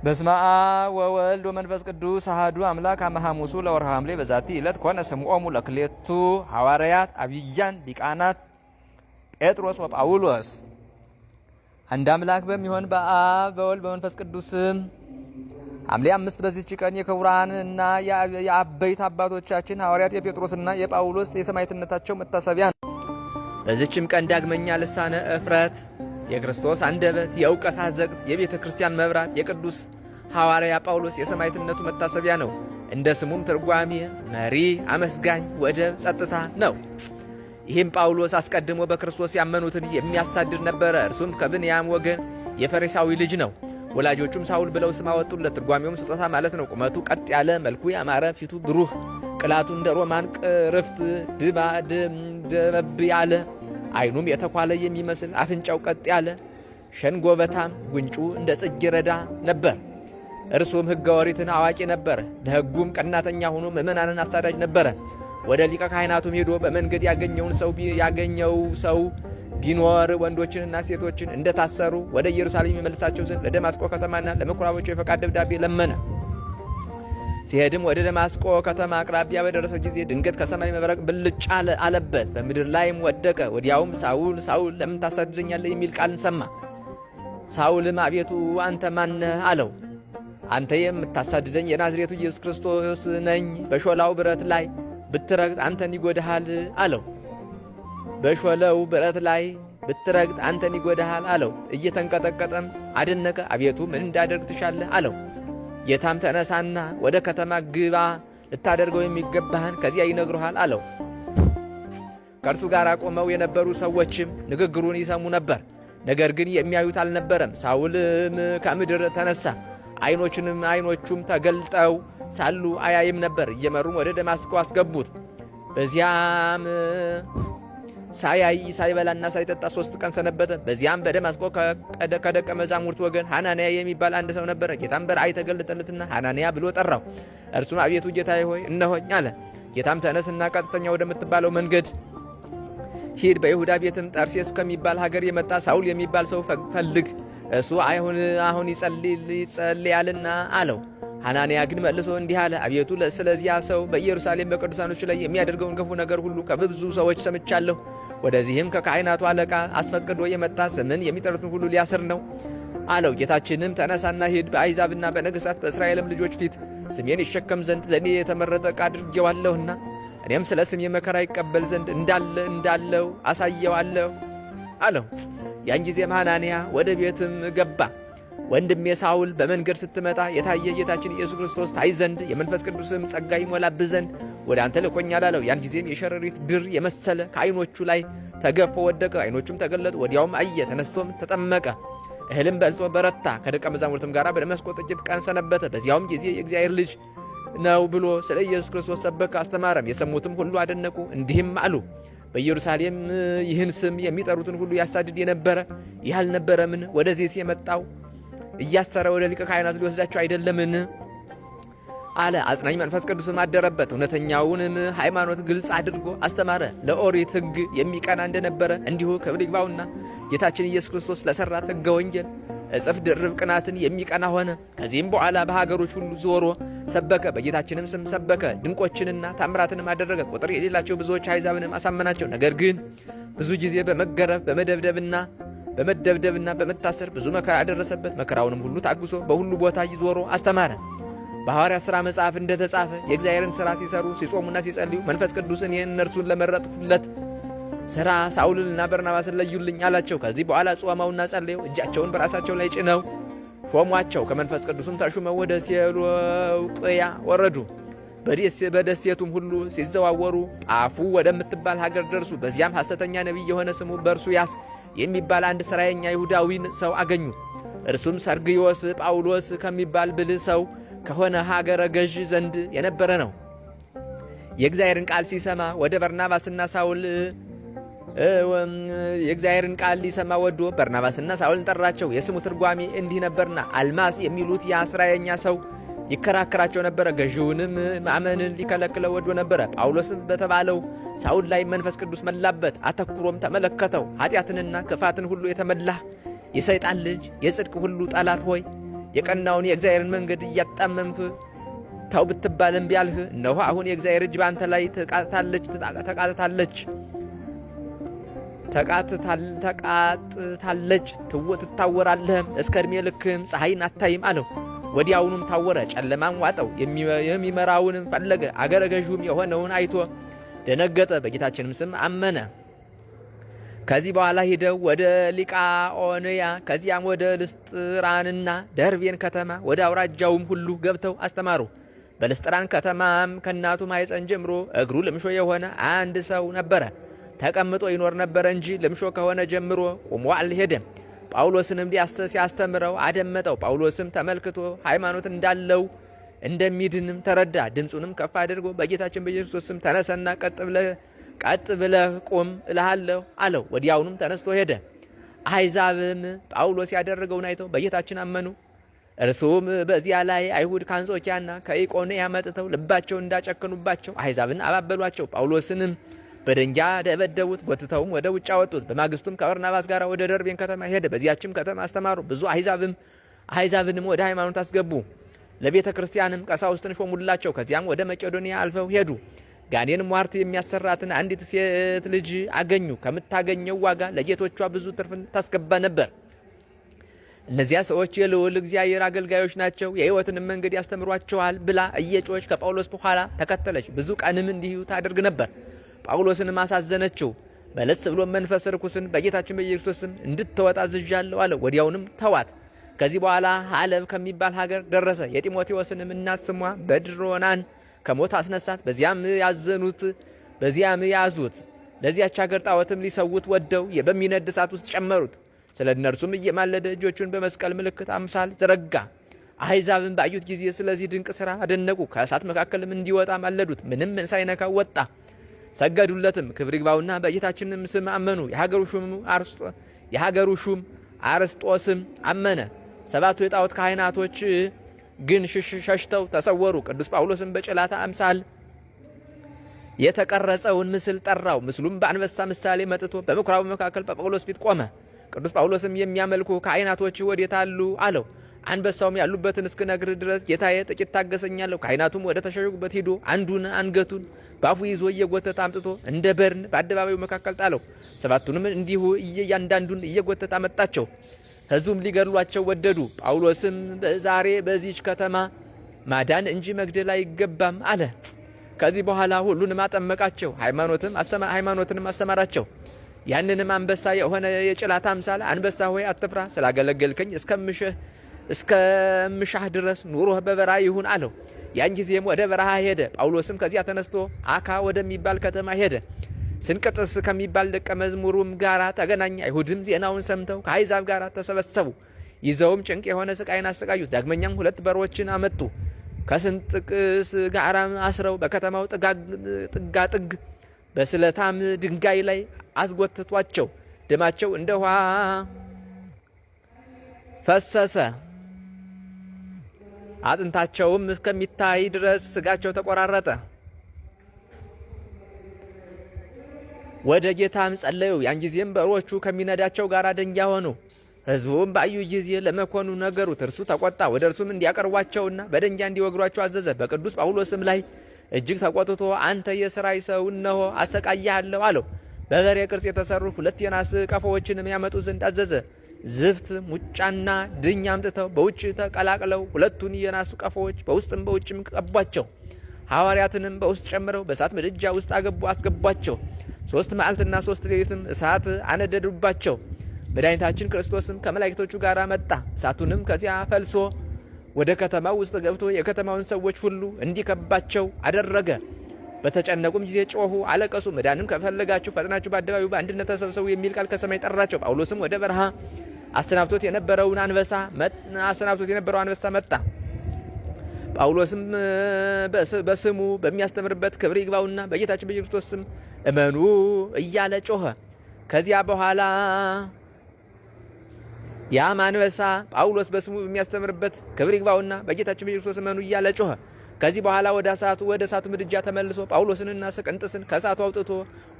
በስመ አብ ወወልድ ወመንፈስ ቅዱስ አሐዱ አምላክ አመ ሐሙሱ ለወርኃ ሐምሌ በዛቲ ዕለት ኮነ ስምዖሙ ለክልኤቱ ሐዋርያት አብያን ሊቃናት ጴጥሮስ ወጳውሎስ። አንድ አምላክ በሚሆን በአብ በወልድ በመንፈስ ቅዱስ ሐምሌ 5 በዚህች ቀን የክቡራንና የአበይት አባቶቻችን ሐዋርያት የጴጥሮስና የጳውሎስ የሰማዕትነታቸው መታሰቢያ ነው። በዚህችም ቀን ዳግመኛ ልሳነ እፍረት የክርስቶስ አንደበት የእውቀት አዘቅት የቤተ ክርስቲያን መብራት የቅዱስ ሐዋርያ ጳውሎስ የሰማዕትነቱ መታሰቢያ ነው። እንደ ስሙም ትርጓሜ መሪ፣ አመስጋኝ፣ ወደብ፣ ጸጥታ ነው። ይህም ጳውሎስ አስቀድሞ በክርስቶስ ያመኑትን የሚያሳድድ ነበረ። እርሱም ከብንያም ወገን የፈሪሳዊ ልጅ ነው። ወላጆቹም ሳውል ብለው ስም አወጡለት። ትርጓሜውም ስጦታ ማለት ነው። ቁመቱ ቀጥ ያለ፣ መልኩ ያማረ፣ ፊቱ ብሩህ፣ ቅላቱ እንደ ሮማን ቅርፍት ደመብ ያለ፣ ዓይኑም የተኳለ የሚመስል፣ አፍንጫው ቀጥ ያለ ሸንጎበታም፣ ጉንጩ እንደ ጽጌረዳ ነበር። እርሱም ሕገ ኦሪትን አዋቂ ነበር። ለሕጉም ቀናተኛ ሆኖ ምእመናንን አሳዳጅ ነበረ። ወደ ሊቀ ካህናቱም ሄዶ በመንገድ ያገኘው ሰው ቢኖር ወንዶችንና ሴቶችን እንደታሰሩ ወደ ኢየሩሳሌም የመልሳቸው ዘንድ ለደማስቆ ከተማና ለምኩራቦቹ የፈቃድ ደብዳቤ ለመነ። ሲሄድም ወደ ደማስቆ ከተማ አቅራቢያ በደረሰ ጊዜ ድንገት ከሰማይ መብረቅ ብልጭ አለበት፣ በምድር ላይም ወደቀ። ወዲያውም ሳውል ሳውል ለምን ታሳድደኛለህ የሚል ቃልን ሰማ። ሳውልም አቤቱ አንተ ማነህ አለው። አንተ የምታሳድደኝ የናዝሬቱ ኢየሱስ ክርስቶስ ነኝ። በሾላው ብረት ላይ ብትረግጥ አንተን ይጎዳሃል አለው። በሾለው ብረት ላይ ብትረግጥ አንተን ይጎዳሃል አለው። እየተንቀጠቀጠም አደነቀ። አቤቱ ምን እንዳደርግ ትሻለህ አለው። ጌታም ተነሳና ወደ ከተማ ግባ፣ ልታደርገው የሚገባህን ከዚያ ይነግሩሃል አለው። ከእርሱ ጋር ቆመው የነበሩ ሰዎችም ንግግሩን ይሰሙ ነበር፣ ነገር ግን የሚያዩት አልነበረም። ሳውልም ከምድር ተነሳ፣ ዓይኖቹም ተገልጠው ሳሉ አያይም ነበር። እየመሩም ወደ ደማስቆ አስገቡት። በዚያም ሳያይ ሳይበላና ሳይጠጣ 3 ቀን ሰነበተ። በዚያም በደማስቆ ከደቀ መዛሙርት ወገን ሐናንያ የሚባል አንድ ሰው ነበረ። ጌታም በራእይ ተገለጠለትና ሐናንያ ብሎ ጠራው። እርሱም አቤቱ ጌታዬ ሆይ እነሆኝ አለ። ጌታም ተነስና ቀጥተኛ ወደምትባለው መንገድ ሂድ፣ በይሁዳ ቤትም ጠርሴስ ከሚባል ሀገር የመጣ ሳውል የሚባል ሰው ፈልግ፣ እሱ አሁን ይጸልያልና አለው። ሐናንያ ግን መልሶ እንዲህ አለ፣ አቤቱ ስለዚያ ሰው በኢየሩሳሌም በቅዱሳኖች ላይ የሚያደርገውን ክፉ ነገር ሁሉ ከብዙ ሰዎች ሰምቻለሁ። ወደዚህም ከካህናቱ አለቃ አስፈቅዶ የመጣ ስምን የሚጠሩትን ሁሉ ሊያስር ነው አለው። ጌታችንም ተነሳና ሂድ፣ በአሕዛብና በነገሥታት በእስራኤልም ልጆች ፊት ስሜን ይሸከም ዘንድ ለእኔ የተመረጠ ዕቃ አድርጌዋለሁና እኔም ስለ ስሜ መከራ ይቀበል ዘንድ እንዳለው አሳየዋለሁ አለው። ያን ጊዜም ሐናንያ ወደ ቤትም ገባ። ወንድሜ ሳውል በመንገድ ስትመጣ የታየ ጌታችን ኢየሱስ ክርስቶስ ታይ ዘንድ የመንፈስ ቅዱስም ጸጋ ይሞላብህ ዘንድ ወደ አንተ ልኮኛል አለው። ያን ጊዜም የሸረሪት ድር የመሰለ ከዓይኖቹ ላይ ተገፎ ወደቀ። ዓይኖቹም ተገለጡ። ወዲያውም አየ፣ ተነስቶም ተጠመቀ። እህልም በልቶ በረታ። ከደቀ መዛሙርትም ጋር በደማስቆ ጥቂት ቀን ሰነበተ። በዚያውም ጊዜ የእግዚአብሔር ልጅ ነው ብሎ ስለ ኢየሱስ ክርስቶስ ሰበከ፣ አስተማረም። የሰሙትም ሁሉ አደነቁ፣ እንዲህም አሉ፣ በኢየሩሳሌም ይህን ስም የሚጠሩትን ሁሉ ያሳድድ የነበረ ይህ አልነበረምን? ወደዚህ የመጣው እያሰረ ወደ ሊቀ ካህናቱ ሊወስዳቸው አይደለምን? አለ። አጽናኝ መንፈስ ቅዱስም አደረበት። እውነተኛውንም ሃይማኖት ግልጽ አድርጎ አስተማረ። ለኦሪት ሕግ የሚቀና እንደነበረ እንዲሁ ክብር ይግባውና ጌታችን ኢየሱስ ክርስቶስ ለሠራት ሕገ ወንጌል እጥፍ ድርብ ቅናትን የሚቀና ሆነ። ከዚህም በኋላ በሀገሮች ሁሉ ዞሮ ሰበከ። በጌታችንም ስም ሰበከ። ድንቆችንና ታምራትንም አደረገ። ቁጥር የሌላቸው ብዙዎች አሕዛብንም አሳመናቸው። ነገር ግን ብዙ ጊዜ በመገረፍ በመደብደብና በመታሰር ብዙ መከራ አደረሰበት። መከራውንም ሁሉ ታግሶ በሁሉ ቦታ ይዞሮ አስተማረ። በሐዋርያት ሥራ መጽሐፍ እንደተጻፈ የእግዚአብሔርን ሥራ ሲሰሩ ሲጾሙና ሲጸልዩ መንፈስ ቅዱስን እነርሱን ለመረጥሁለት ሥራ ሳውልንና በርናባስን ለዩልኝ አላቸው። ከዚህ በኋላ ጾመውና ጸልየው እጃቸውን በራሳቸው ላይ ጭነው ሾሟቸው። ከመንፈስ ቅዱስም ተሹመው ወደ ሴሎቅያ ወረዱ። በደሴቱም ሁሉ ሲዘዋወሩ ጳፉ ወደምትባል ሀገር ደርሱ። በዚያም ሐሰተኛ ነቢይ የሆነ ስሙ በርሱያስ የሚባል አንድ ሥራየኛ ይሁዳዊን ሰው አገኙ። እርሱም ሰርግዮስ ጳውሎስ ከሚባል ብልህ ሰው ከሆነ ሀገረ ገዥ ዘንድ የነበረ ነው። የእግዚአብሔርን ቃል ሲሰማ ወደ በርናባስና ሳውል የእግዚአብሔርን ቃል ሊሰማ ወዶ በርናባስና ሳውልን ጠራቸው። የስሙ ትርጓሜ እንዲህ ነበርና አልማስ የሚሉት ያ ሥራየኛ ሰው ይከራከራቸው ነበረ። ገዢውንም ማመንን ሊከለክለው ወዶ ነበረ። ጳውሎስም በተባለው ሳውል ላይ መንፈስ ቅዱስ መላበት። አተኩሮም ተመለከተው። ኃጢአትንና ክፋትን ሁሉ የተመላህ የሰይጣን ልጅ የጽድቅ ሁሉ ጠላት ሆይ የቀናውን የእግዚአብሔርን መንገድ እያጣመምህ ተው ብትባል እምቢ አልህ። እነሆ አሁን የእግዚአብሔር እጅ በአንተ ላይ ተቃጥታለች፣ ትታወራለህም፣ እስከ ዕድሜ ልክህም ፀሐይን አታይም አለው። ወዲያውኑም ታወረ፣ ጨለማም ዋጠው። የሚመራውንም ፈለገ። አገረ ገዡም የሆነውን አይቶ ደነገጠ፣ በጌታችንም ስም አመነ። ከዚህ በኋላ ሂደው ወደ ሊቃኦንያ ከዚያም ወደ ልስጥራንና ደርቤን ከተማ ወደ አውራጃውም ሁሉ ገብተው አስተማሩ። በልስጥራን ከተማም ከእናቱ ማኅፀን ጀምሮ እግሩ ልምሾ የሆነ አንድ ሰው ነበረ። ተቀምጦ ይኖር ነበረ እንጂ ልምሾ ከሆነ ጀምሮ ቁሞ አልሄደም። ጳውሎስንም ሲያስተምረው አደመጠው። ጳውሎስም ተመልክቶ ሃይማኖት እንዳለው እንደሚድንም ተረዳ። ድምፁንም ከፍ አድርጎ በጌታችን በኢየሱስ ስም ተነሰና ቀጥ ብለህ ቁም እልሃለሁ አለው። ወዲያውኑም ተነስቶ ሄደ። አሕዛብም ጳውሎስ ያደረገውን አይተው በጌታችን አመኑ። እርሱም በዚያ ላይ አይሁድ ከአንጾኪያና ከኢቆንያ መጥተው ልባቸውን እንዳጨከኑባቸው አሕዛብን አባበሏቸው። ጳውሎስንም በድንጋይ ደበደቡት፣ ጎትተውም ወደ ውጭ አወጡት። በማግስቱም ከበርናባስ ጋር ወደ ደርቤን ከተማ ሄደ። በዚያችም ከተማ አስተማሩ። ብዙ አሕዛብንም ወደ ሃይማኖት አስገቡ። ለቤተ ክርስቲያንም ቀሳውስትን ሾሙላቸው። ከዚያም ወደ መቄዶንያ አልፈው ሄዱ። ጋኔን ሟርት የሚያሰራትን አንዲት ሴት ልጅ አገኙ። ከምታገኘው ዋጋ ለጌቶቿ ብዙ ትርፍን ታስገባ ነበር። እነዚያ ሰዎች የልዑል እግዚአብሔር አገልጋዮች ናቸው፣ የሕይወትንም መንገድ ያስተምሯቸዋል ብላ እየጮች ከጳውሎስ በኋላ ተከተለች። ብዙ ቀንም እንዲሁ ታደርግ ነበር። ጳውሎስንም አሳዘነችው። መለስ ብሎ መንፈስ ርኩስን በጌታችን በኢየሱስ ስም እንድትወጣ አዝዣለሁ አለ። ወዲያውንም ተዋት። ከዚህ በኋላ ሐለብ ከሚባል ሀገር ደረሰ። የጢሞቴዎስንም እናት ስሟ በድሮናን ከሞት አስነሳት። በዚያም ያዙት። ለዚያች ሀገር ጣዖትም ሊሰውት ወደው በሚነድ እሳት ውስጥ ጨመሩት። ስለ እነርሱም እየማለደ እጆቹን በመስቀል ምልክት አምሳል ዘረጋ። አሕዛብን ባዩት ጊዜ ስለዚህ ድንቅ ሥራ አደነቁ። ከእሳት መካከልም እንዲወጣ ማለዱት። ምንም ሳይነካው ወጣ። ሰገዱለትም። ክብር ይግባውና በጌታችንም ስም አመኑ። የሀገሩ ሹም አርስጦስም አመነ። ሰባቱ የጣዖት ካህናቶች ግን ሸሽተው ተሰወሩ። ቅዱስ ጳውሎስም በጭላታ አምሳል የተቀረጸውን ምስል ጠራው። ምስሉም በአንበሳ ምሳሌ መጥቶ በምኵራቡ መካከል በጳውሎስ ፊት ቆመ። ቅዱስ ጳውሎስም የሚያመልኩ ካህናቶች ወዴት አሉ አለው። አንበሳውም ያሉበትን እስክነግር ድረስ ጌታዬ ጥቂት ታገሰኛለሁ። ካህናቱም ወደ ተሸሸጉበት ሂዶ አንዱን አንገቱን ባፉ ይዞ እየጎተተ አምጥቶ እንደ በርን በአደባባዩ መካከል ጣለው። ሰባቱንም እንዲሁ እያንዳንዱን እየጎተተ አመጣቸው። ሕዝቡም ሊገድሏቸው ወደዱ። ጳውሎስም ዛሬ በዚች ከተማ ማዳን እንጂ መግደል አይገባም አለ። ከዚህ በኋላ ሁሉንም አጠመቃቸው፣ ሃይማኖትንም አስተማራቸው። ያንንም አንበሳ የሆነ የጭላት አምሳል አንበሳ ሆይ አትፍራ፣ ስላገለገልከኝ እስከምሻህ ድረስ ኑሮህ በበረሃ ይሁን አለው። ያን ጊዜም ወደ በረሃ ሄደ። ጳውሎስም ከዚያ ተነስቶ አካ ወደሚባል ከተማ ሄደ። ስንቅጥስ ከሚባል ደቀ መዝሙሩም ጋር ተገናኘ። አይሁድም ዜናውን ሰምተው ከአሕዛብ ጋር ተሰበሰቡ። ይዘውም ጭንቅ የሆነ ስቃይን አሰቃዩት። ዳግመኛም 2 በሮችን አመጡ። ከስንጥቅስ ጋራም አስረው በከተማው ጥጋጥግ በስለታም ድንጋይ ላይ አስጎተቷቸው። ደማቸው እንደ ውሃ ፈሰሰ። አጥንታቸውም እስከሚታይ ድረስ ስጋቸው ተቆራረጠ። ወደ ጌታም ጸለዩ። ያን ጊዜም በሮቹ ከሚነዳቸው ጋር ደንጊያ ሆኑ። ሕዝቡም ባዩ ጊዜ ለመኮኑ ነገሩት። እርሱ ተቆጣ። ወደ እርሱም እንዲያቀርቧቸውና በደንጊያ እንዲወግሯቸው አዘዘ። በቅዱስ ጳውሎስም ላይ እጅግ ተቆጥቶ አንተ የሥራይ ሰው እነሆ አሰቃያለሁ አለው። በበሬ ቅርጽ የተሰሩ 2 የናስ ቀፎዎችንም ያመጡ ዘንድ አዘዘ። ዝፍት፣ ሙጫና ድኝ አምጥተው በውጭ ተቀላቅለው 2ቱን የናስ ቀፎዎች በውስጥም በውጭም ቀቧቸው። ሐዋርያትንም በውስጥ ጨምረው በእሳት ምድጃ ውስጥ አስገቧቸው። 3 መዓልትና 3 ሌሊትም እሳት አነደዱባቸው። መድኃኒታችን ክርስቶስም ከመላእክቶቹ ጋር መጣ። እሳቱንም ከዚያ ፈልሶ ወደ ከተማው ውስጥ ገብቶ የከተማውን ሰዎች ሁሉ እንዲከባቸው አደረገ። በተጨነቁም ጊዜ ጮኹ፣ አለቀሱ። መዳንም ከፈለጋችሁ ፈጥናችሁ በአደባባዩ በአንድነት ተሰብሰቡ የሚል ቃል ከሰማይ ጠራቸው። ጳውሎስም ወደ በረሃ አሰናብቶት የነበረው አንበሳ መጣ። ጳውሎስም በስሙ በሚያስተምርበት ክብር ይግባውና በጌታችን በኢየሱስ ክርስቶስ ስም እመኑ እያለ ጮኸ። ከዚያ በኋላ ያም አንበሳ ጳውሎስ በስሙ በሚያስተምርበት ክብር ይግባውና በጌታችን በኢየሱስ እመኑ እያለ ጮኸ። ከዚህ በኋላ ወደ እሳቱ ምድጃ ተመልሶ ጳውሎስንና ስቅንጥስን ከእሳቱ አውጥቶ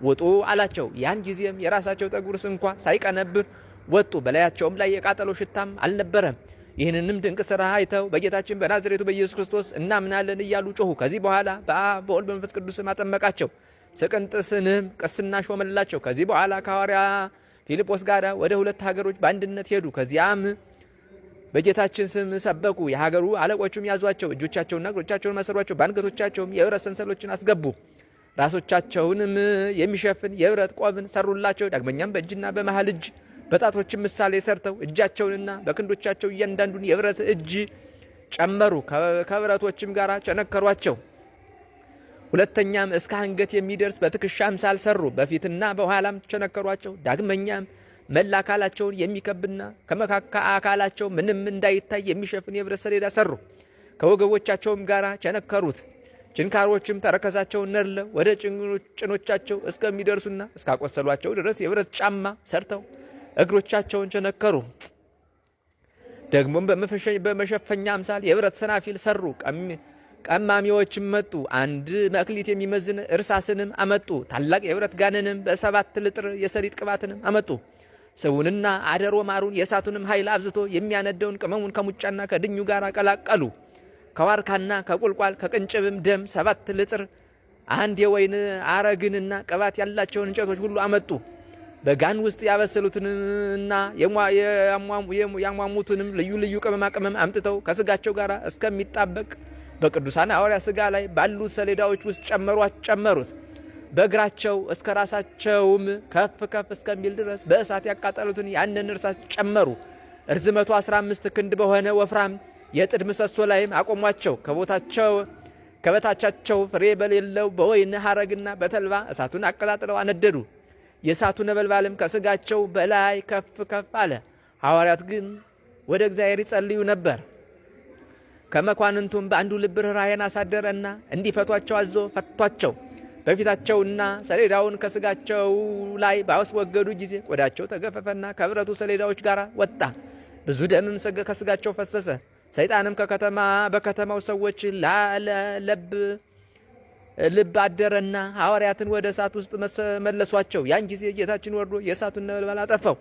ውጡ አላቸው። ያን ጊዜም የራሳቸው ጠጉር እንኳ ሳይቀነብር ወጡ። በላያቸውም ላይ የቃጠሎ ሽታም አልነበረም። ይህንንም ድንቅ ሥራ አይተው በጌታችን በናዝሬቱ በኢየሱስ ክርስቶስ እናምናለን እያሉ ጮኹ። ከዚህ በኋላ በአብ በወልድ በመንፈስ ቅዱስም አጠመቃቸው። ስቅንጥስንም ቅስና ሾመላቸው። ከዚህ በኋላ ከሐዋርያ ፊልጶስ ጋር ወደ 2 ሀገሮች በአንድነት ሄዱ። ከዚያም በጌታችን ስም ሰበኩ። የሀገሩ አለቆቹም ያዟቸው፣ እጆቻቸውና እግሮቻቸውን ማሰሯቸው፣ በአንገቶቻቸውም የብረት ሰንሰሎችን አስገቡ። ራሶቻቸውንም የሚሸፍን የብረት ቆብን ሰሩላቸው። ዳግመኛም በእጅና በመሃል እጅ በጣቶችም ምሳሌ ሰርተው እጃቸውንና በክንዶቻቸው እያንዳንዱን የብረት እጅ ጨመሩ። ከብረቶችም ጋር ቸነከሯቸው። ሁለተኛም እስከ አንገት የሚደርስ በትከሻ አምሳል ሰሩ። በፊትና በኋላም ቸነከሯቸው። ዳግመኛም መላ አካላቸውን የሚከብና ከመካከል አካላቸው ምንም እንዳይታይ የሚሸፍን የብረት ሰሌዳ ሰሩ። ከወገቦቻቸውም ጋር ቸነከሩት። ችንካሮችም ተረከዛቸውን ነድለው ወደ ጭኖቻቸው እስከሚደርሱና እስካቆሰሏቸው ድረስ የብረት ጫማ ሰርተው እግሮቻቸውን ቸነከሩ። ደግሞም በመሸፈኛ አምሳል የብረት ሰናፊል ሰሩ። ቀማሚዎችም መጡ። 1 መክሊት የሚመዝን እርሳስንም አመጡ። ታላቅ የብረት ጋንንም በ7 ልጥር የሰሊጥ ቅባትንም አመጡ። ስቡንና አደሮ ማሩን የእሳቱንም ኃይል አብዝቶ የሚያነደውን ቅመሙን ከሙጫና ከድኙ ጋር ቀላቀሉ። ከዋርካና ከቁልቋል ከቅንጭብም ደም 7 ልጥር 1 የወይን አረግንና ቅባት ያላቸውን እንጨቶች ሁሉ አመጡ። በጋን ውስጥ ያበሰሉትንና ያሟሙትንም ልዩ ልዩ ቅመማ ቅመም አምጥተው ከስጋቸው ጋር እስከሚጣበቅ በቅዱሳን ሐዋርያት ስጋ ላይ ባሉት ሰሌዳዎች ውስጥ ጨመሩት። በእግራቸው እስከ ራሳቸውም ከፍ ከፍ እስከሚል ድረስ በእሳት ያቃጠሉትን ያንን እርሳስ ጨመሩ። እርዝመቱ 15 ክንድ በሆነ ወፍራም የጥድ ምሰሶ ላይም አቆሟቸው። ከበታቻቸው ፍሬ በሌለው በወይን ሐረግና በተልባ እሳቱን አቀጣጥለው አነደዱ። የእሳቱ ነበልባልም ከስጋቸው በላይ ከፍ ከፍ አለ። ሐዋርያት ግን ወደ እግዚአብሔር ይጸልዩ ነበር። ከመኳንንቱም በአንዱ ልብ ርኅራኄን አሳደረና እንዲፈቷቸው አዞ ፈቷቸው። በፊታቸውና ሰሌዳውን ከስጋቸው ላይ ባስወገዱ ጊዜ ቆዳቸው ተገፈፈና ከብረቱ ሰሌዳዎች ጋር ወጣ። ብዙ ደምም ከስጋቸው ፈሰሰ። ሰይጣንም በከተማው ሰዎች ልብ አደረና ሐዋርያትን ወደ እሳት ውስጥ መለሷቸው። ያን ጊዜ ጌታችን ወርዶ የእሳቱን ነበልባል አጠፋው።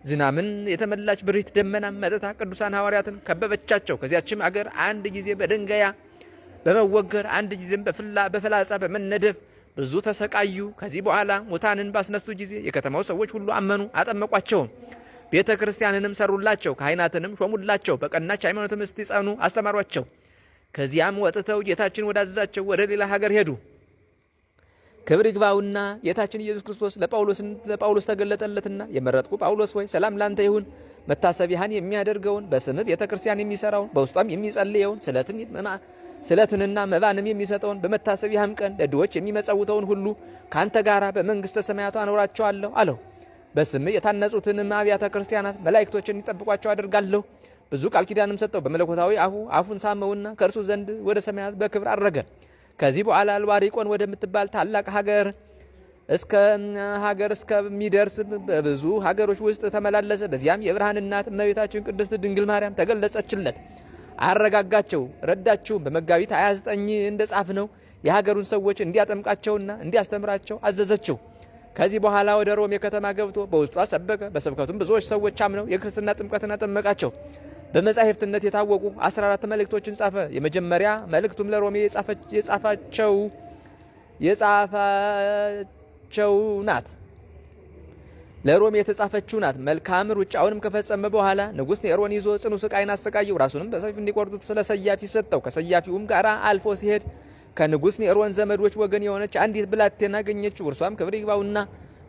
ዝናምን የተመላች ብሪት ደመናም መጥታ ቅዱሳን ሐዋርያትን ከበበቻቸው። ከዚያችም አገር አንድ ጊዜ በድንጋይ በመወገር አንድ ጊዜም በፍላጻ በመነደፍ ብዙ ተሰቃዩ። ከዚህ በኋላ ሙታንን ባስነሱ ጊዜ የከተማው ሰዎች ሁሉ አመኑ፣ አጠመቋቸውም። ቤተ ክርስቲያንንም ሰሩላቸው፣ ካህናትንም ሾሙላቸው። በቀናች ሃይማኖትም እስቲጸኑ አስተማሯቸው። ከዚያም ወጥተው ጌታችን ወዳዘዛቸው ወደ ሌላ ሀገር ሄዱ። ክብር ይግባውና ጌታችን ኢየሱስ ክርስቶስ ለጳውሎስ ተገለጠለትና የመረጥኩ ጳውሎስ ወይ ሰላም ላንተ ይሁን። መታሰቢያህን የሚያደርገውን በስምህ ቤተ ክርስቲያን የሚሰራውን በውስጧም የሚጸልየውን ስለትንና መባንም የሚሰጠውን በመታሰቢያህም ቀን ለድሆች የሚመጸውተውን ሁሉ ከአንተ ጋር በመንግሥተ ሰማያት አኖራቸዋለሁ አለው። በስምህ የታነጹትንም አብያተ ክርስቲያናት መላእክቶችን እንዲጠብቋቸው አደርጋለሁ። ብዙ ቃል ኪዳንም ሰጠው። በመለኮታዊ አፉን ሳመውና ከእርሱ ዘንድ ወደ ሰማያት በክብር አረገ። ከዚህ በኋላ አልዋሪቆን ወደምትባል ታላቅ ሀገር እስከሚደርስ በብዙ ሀገሮች ውስጥ ተመላለሰ። በዚያም የብርሃን እናት እመቤታችን ቅድስት ድንግል ማርያም ተገለጸችለት፣ አረጋጋቸው፣ ረዳችውም። በመጋቢት 29 እንደጻፍነው የሀገሩን ሰዎች እንዲያጠምቃቸውና እንዲያስተምራቸው አዘዘችው። ከዚህ በኋላ ወደ ሮም የከተማ ገብቶ በውስጧ ሰበከ። በስብከቱም ብዙዎች ሰዎች አምነው የክርስትና ጥምቀትን አጠመቃቸው። በመጻሕፍትነት የታወቁ 14 መልእክቶችን ጻፈ። የመጀመሪያ መልእክቱም ለሮሜ የጻፋቸው ናት። ለሮሜ የተጻፈችው ናት። መልካም ሩጫውንም ከፈጸመ በኋላ ንጉሥ ኔሮን ይዞ ጽኑ ስቃይን አሰቃየው። ራሱንም በሰይፍ እንዲቆርጡት ስለ ሰያፊ ሰጠው። ከሰያፊውም ጋር አልፎ ሲሄድ ከንጉሥ ኔሮን ዘመዶች ወገን የሆነች አንዲት ብላቴና አገኘችው። እርሷም ክብር ይግባውና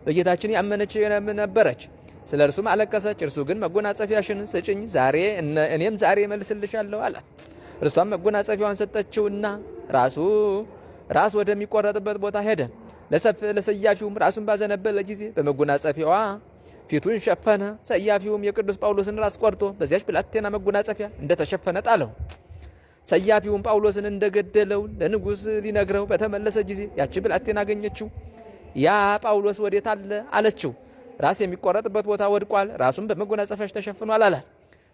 በጌታችን ያመነች ነበረች። ስለ እርሱም አለቀሰች። እርሱ ግን መጎናጸፊያሽን ስጭኝ፣ እኔም ዛሬ እመልስልሻለሁ አላት። እርሷም መጎናጸፊያዋን ሰጠችውና ራስ ወደሚቆረጥበት ቦታ ሄደ። ለሰያፊውም ራሱን ባዘነበለ ጊዜ በመጎናጸፊያዋ ፊቱን ሸፈነ። ሰያፊውም የቅዱስ ጳውሎስን ራስ ቆርጦ በዚያች ብላቴና መጎናጸፊያ እንደተሸፈነ ጣለው። ሰያፊውም ጳውሎስን እንደገደለው ለንጉሥ ሊነግረው በተመለሰ ጊዜ ያቺ ብላቴና አገኘችው። ያ ጳውሎስ ወዴት አለ አለችው። ራስ የሚቆረጥበት ቦታ ወድቋል፣ ራሱም በመጎናጸፊያሽ ተሸፍኗል አላት።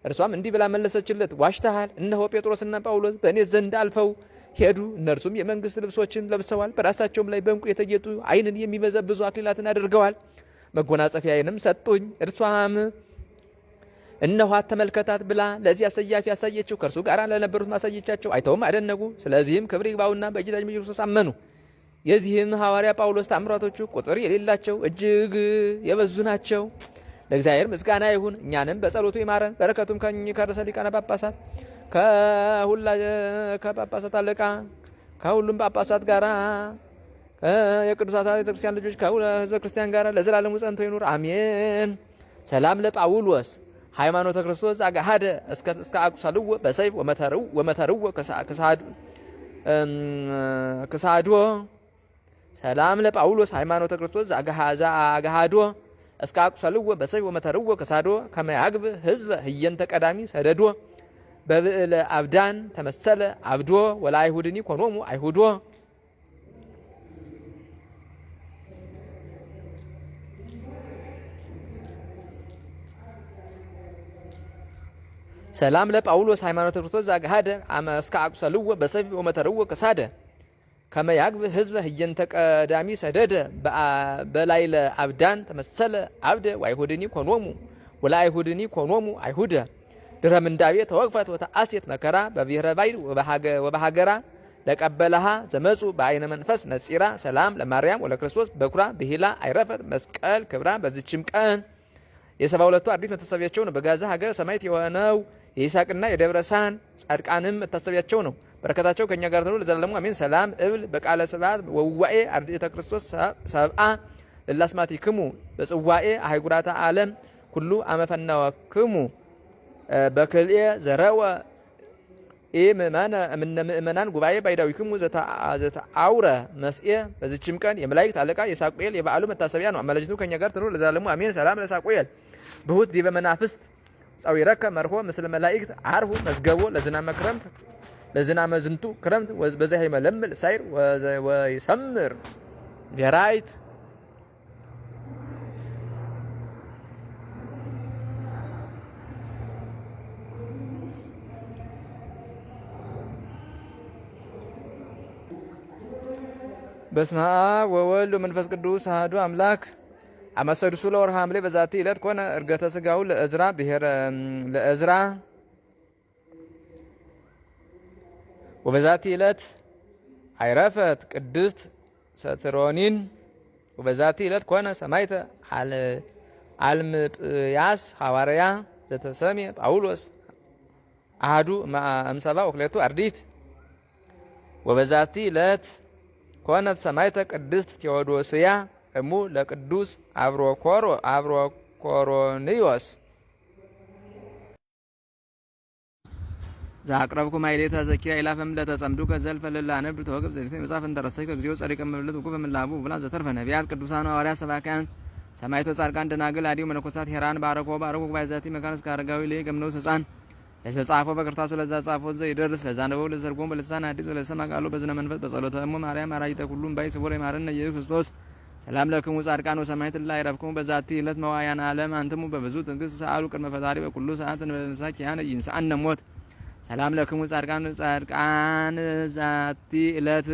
እርሷም እንዲህ ብላ መለሰችለት፣ ዋሽተሃል። እነሆ ጴጥሮስና ጳውሎስ በእኔ ዘንድ አልፈው ሄዱ። እነርሱም የመንግሥት ልብሶችን ለብሰዋል፣ በራሳቸውም ላይ በዕንቁ የተጌጡ ዓይንን የሚበዘብዙ አክሊላትን አድርገዋል። መጎናጸፊያዬንም ሰጡኝ። እነኋት ተመልከታት ብላ ለዚህ አሰያፊ ያሳየችው። ከእርሱ ጋር ለነበሩት ማሳየቻቸው፣ አይተውም አደነቁ። ስለዚህም ክብር ይግባውና በጌታችን በኢየሱስ ክርስቶስ አመኑ። የዚህም ሐዋርያ ጳውሎስ ተአምራቶቹ ቁጥር የሌላቸው እጅግ የበዙ ናቸው። ለእግዚአብሔር ምስጋና ይሁን፣ እኛንም በጸሎቱ ይማረን። በረከቱም ከርዕሰ ሊቃነ ጳጳሳት ከጳጳሳት አለቃ ከሁሉም ጳጳሳት ጋር የቅዱሳት ቤተክርስቲያን ልጆች ከህዝበ ክርስቲያን ጋር ለዘላለሙ ጸንቶ ይኑር አሜን። ሰላም ለጳውሎስ ሃይማኖተ ክርስቶስ አጋሃደ እስከ አቁሳልዎ በሰይፍ ወመተርዎ ክሳድዎ። ሰላም ለጳውሎስ ሃይማኖተ ክርስቶስ አጋሃዶ እስከ አቁሳልዎ በሰይፍ ወመተርዎ ክሳድዎ ከመያግብ ህዝበ ህየንተ ቀዳሚ ሰደዶ በብዕለ አብዳን ተመሰለ አብዶ ወለአይሁድኒ ኮኖሙ አይሁዶ። ሰላም ለጳውሎስ ሃይማኖተ ክርስቶስ ዘአግሃደ እስከ አቁሰልዎ በሰይፍ ወመተርዎ ክሳደ ከመያግብ ህዝበ ህየንተ ቀዳሚ ሰደደ በላይለ አብዳን ተመሰለ አብደ ወለአይሁድኒ ኮኖሙ አይሁደ ድረ ምንዳቤ ተወቅፈት ወተአሴት መከራ በብሔረ ባይድ ወበሃገራ ለቀበለሃ ዘመፁ በአይነ መንፈስ ነጺራ። ሰላም ለማርያም ወለክርስቶስ በኩራ ብሂላ አይረፈት መስቀል ክብራ። በዚችም ቀን የ72ቱ አርድእት መታሰቢያቸው ነው። በጋዛ ሀገር ሰማዕት የሆነው የይስሐቅና የደብረሳን ጻድቃንም መታሰቢያቸው ነው። በረከታቸው ከእኛ ጋር ትኑር ለዘላለሙ አሜን። ሰላም እብል በቃለ ስብሐት ወውዋኤ አርድእተ ክርስቶስ ሰብአ ለላስማቲክሙ በጽዋኤ አህጉራተ ዓለም ኩሉ አመፈናወክሙ በክልኤ ዘረወ ምእመናን ጉባኤ ባይዳዊክሙ ዘተአውረ መስኤ። በዚችም ቀን የመላእክት አለቃ የሳቁኤል የበዓሉ መታሰቢያ ነው። አማላጅቱ ከእኛ ጋር ትኑር ለዘላለሙ አሜን። ሰላም ለሳቁኤል ብሁት ዲበ መናፍስት ጸዊረከ መርሆ ምስለ መላእክት አርሁ መዝገቦ ለዝናመ ክረምት ለዝናመ ዝንቱ ክረምት በዘይ መለምል ሳይር ወይሰምር ገራይት። በስመ አብ ወወልድ ወመንፈስ ቅዱስ አሐዱ አምላክ። አመሰድሱ ለወርሃ ሐምሌ በዛቲ ዕለት ኮነ ዕርገተ ሥጋው ለእዝራ ወበዛቲ ዕለት አይረፈት ቅድስት ሰትሮኒን ወበዛቲ ዕለት ኮነ ሰማዕተ አልምጵያስ ሐዋርያ ዘተሰሜ ጳውሎስ አሐዱ እምሰባ ወክልኤቱ አርድእት ወበዛቲ ዕለት ኮነት ሰማዕተ ቅድስት ቴዎዶስያ እሙ ለቅዱስ አብሮኮሮንዮስ ዘአቅረብኩ ማይሌታ ዘኪራ ኢላፈም ለተጸምዱ ከዘልፈ ለላነብ ተወግብ ዘሪት መጻፍ እንተረሰይ ከግዚኦ ጸሪቀ መብለት ወቁ በመላቡ ብላ ዘተርፈ ነቢያት ቅዱሳን ሐዋርያት ሰባክያን ሰማዕቶ ጻድቃን ደናግል አዲው መነኮሳት ሄራን ባረኮ ባይዛቲ መካነስ ካረጋዊ ላይ ገምነው ሕፃን ለተጻፈ በቅርታሱ ለዛ ጻፈው ዘ ይደርስ ለዛ ነበው ለዘርጎም በልሳን አዲስ ወለሰማ ቃሉ በዝነ መንፈስ በጸሎተ እሙ ማርያም አራጅተ ሁሉም ባይ ስቡረ ማረነ ኢየሱስ ክርስቶስ። ሰላም ለክሙ ጻድቃን ወሰማዕት ላይ ረፍክሙ በዛቲ ዕለት መዋያን ዓለም አንተሙ በብዙ ትዕግስት ሰአሉ ቅድመ ፈጣሪ በኩሉ ሰዓት እንበለንሳኪ ያን ይንሳአነ ሞት። ሰላም ለክሙ ጻድቃን ዛቲ ዕለት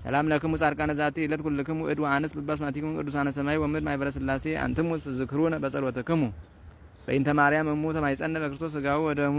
ሰላም ለክሙ ጻድቃን ዛቲ ዕለት ኩልክሙ እድ ወአንስ በባስማቲክሙ ቅዱሳነ ሰማይ ወምድር ማኅበረ ሥላሴ አንትሙ ትዝክሩነ በጸሎተክሙ በእንተ ማርያም እሙ ተማይጸነ በክርስቶስ ሥጋው ወደሙ